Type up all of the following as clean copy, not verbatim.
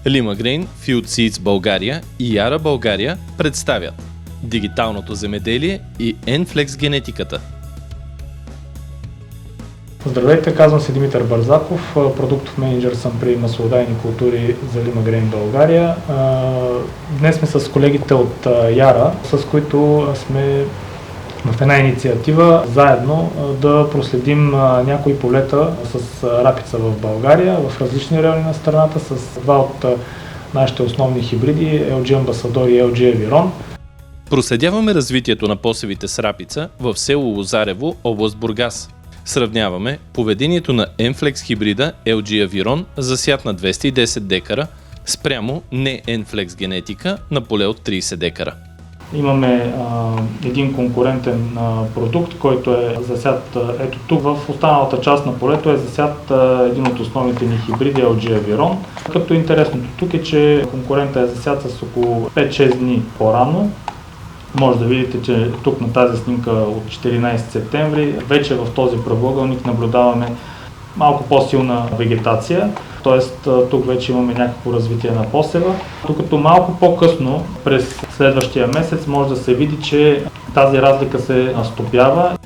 Limagrain, Field Seeds България и Яра България представят дигиталното земеделие и Enflex генетиката. Здравейте, казвам се Димитър Бързаков, продуктов мениджър съм при маслодайни култури за Limagrain България. Днес сме с колегите от Яра, с които сме в една инициатива заедно да проследим някои полета с рапица в България, в различни райони на страната, с два от нашите основни хибриди, LG Ambassador и LG Aviron. Проследяваме развитието на посевите с рапица в село Лозарево, област Бургас. Сравняваме поведението на Enflex хибрида LG Aviron, засят на 210 декара, спрямо не Enflex генетика на поле от 30 декара. Имаме един конкурентен продукт, който е засят ето тук. В останалата част на полето е засят един от основните ни хибриди LG Aviron. Като интересното тук е, че конкурента е засят с около 5-6 дни по-рано. Може да видите, че тук на тази снимка от 14 септември вече в този правоъгълник наблюдаваме малко по-силна вегетация, т.е. тук вече имаме някакво развитие на посева. Докато малко по-късно, през следващия месец, може да се види, че тази разлика се стопява.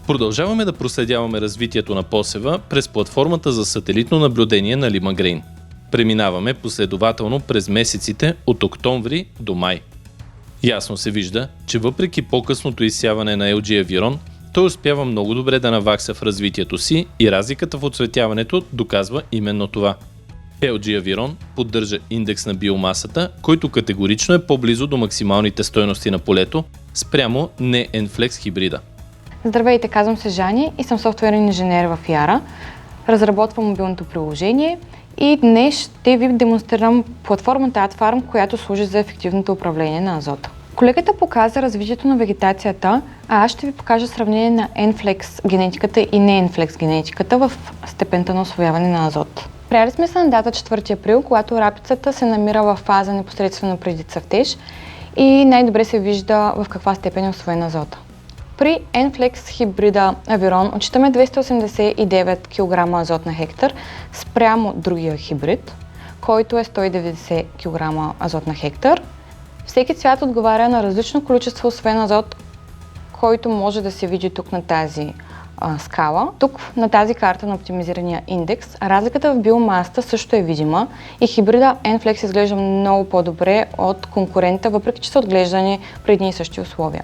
Продължаваме да проследяваме развитието на посева през платформата за сателитно наблюдение на Limagrain. Преминаваме последователно през месеците от октомври до май. Ясно се вижда, че въпреки по-късното изсяване на LG Aviron, той успява много добре да навакса в развитието си и разликата в оцветяването доказва именно това. LG Aviron поддържа индекс на биомасата, който категорично е по-близо до максималните стойности на полето спрямо не Enflex хибрида. Здравейте, казвам се Жани и съм софтуерен инженер в Яра. Разработвам мобилното приложение и днес ще ви демонстрирам платформата AdFarm, която служи за ефективното управление на азота. Колегата показа развитието на вегетацията, а аз ще ви покажа сравнение на Enflex генетиката и не Enflex генетиката в степента на усвояване на азот. Прияли сме се на дата 4 април, когато рапицата се намира в фаза непосредствено преди цъфтеж и най-добре се вижда в каква степен е усвоен азота. При Enflex хибрида Aviron отчитаме 289 кг азот на хектар спрямо другия хибрид, който е 190 кг азот на хектар. Всеки цвят отговаря на различно количество усвоен азот, който може да се види тук на тази скала. Тук на тази карта на оптимизирания индекс разликата в биомасата също е видима и хибрида Enflex изглежда много по-добре от конкурента, въпреки че са отглеждани при едни и същи условия.